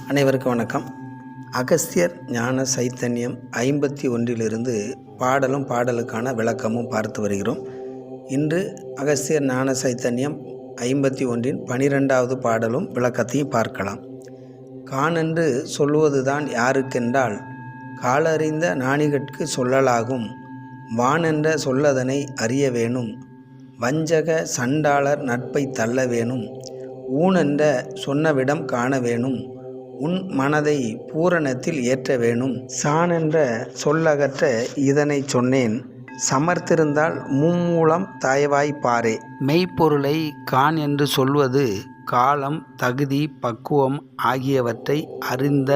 அனைவருக்கும் வணக்கம். அகஸ்தியர் ஞான சைத்தன்யம் 51 பாடலும் பாடலுக்கான விளக்கமும் பார்த்து வருகிறோம். இன்று அகஸ்தியர் ஞான சைத்தன்யம் 51 12வது பாடலும் விளக்கத்தையும் பார்க்கலாம். காணென்று சொல்வதுதான் யாருக்கென்றால் காலறிந்த ஞானிகட்கு சொல்லலாகும். வானென்ற சொல்லதனை அறிய வேணும். வஞ்சக சண்டாளர் நட்பை தள்ள வேணும். ஊனென்ற சொன்னவிடம் காண வேணும். உன் மனதை பூரணத்தில் ஏற்ற வேணும். சானென்ற சொல்லகற்ற இதனை சொன்னேன். சமர்த்திருந்தால் மும்மூலம் தயவாய் பாரே. மெய்ப்பொருளை கான் என்று சொல்வது காலம், தகுதி, பக்குவம் ஆகியவற்றை அறிந்த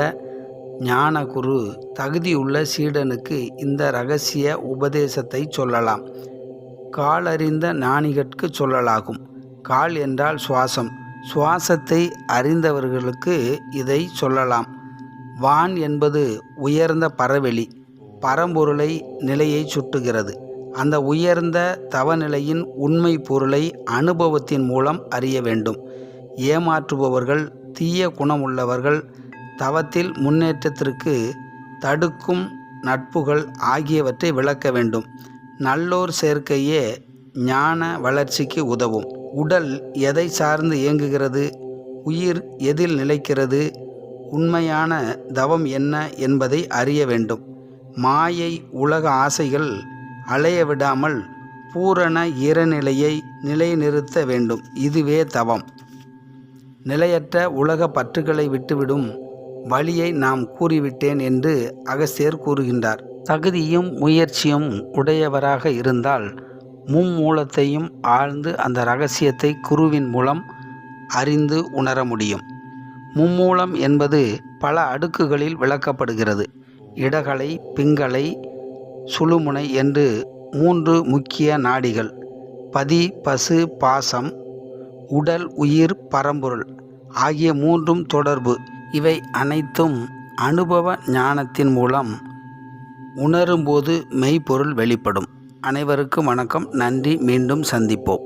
ஞானகுரு தகுதியுள்ள சீடனுக்கு இந்த இரகசிய உபதேசத்தை சொல்லலாம். காலறிந்த ஞானிகட்கு சொல்லலாகும். கால் என்றால் சுவாசம். சுவாசத்தை அறிந்தவர்களுக்கு இதை சொல்லலாம். வான் என்பது உயர்ந்த பரவெளி, பரம்பொருளை நிலையை சுட்டுகிறது. அந்த உயர்ந்த தவநிலையின் உண்மை பொருளை அனுபவத்தின் மூலம் அறிய வேண்டும். ஏமாற்றுபவர்கள், தீய குணமுள்ளவர்கள், தவத்தில் முன்னேற்றத்திற்கு தடுக்கும் நட்புகள் ஆகியவற்றை விளக்க வேண்டும். நல்லோர் சேர்க்கையே ஞான வளர்ச்சிக்கு உதவும். உடல் எதை சார்ந்து இயங்குகிறது? உயிர் எதில் நிலைக்கிறது? உண்மையான தவம் என்ன என்பதை அறிய வேண்டும். மாயை உலக ஆசைகள் அலைய விடாமல் பூரண இறைநிலையை நிலைநிறுத்த வேண்டும். இதுவே தவம். நிலையற்ற உலக பற்றுகளை விட்டுவிடும் வழியை நாம் கூறிவிட்டேன் என்று அகஸ்தியர் கூறுகின்றார். தகுதியும் முயற்சியும் உடையவராக இருந்தால் மும்மூலத்தையும் ஆழ்ந்து அந்த இரகசியத்தை குருவின் மூலம் அறிந்து உணர முடியும். மும்மூலம் என்பது பல அடுக்குகளில் விளக்கப்படுகிறது. இடகலை, பிங்களை, சுழுமுனை என்று 3 முக்கிய நாடிகள். பதி, பசு, பாசம், உடல், உயிர், பரம்பொருள் ஆகிய 3ம் தொடர்பு. இவை அனைத்தும் அனுபவ ஞானத்தின் மூலம் உணரும்போது மெய்ப்பொருள் வெளிப்படும். அனைவருக்கும் வணக்கம். நன்றி. மீண்டும் சந்திப்போம்.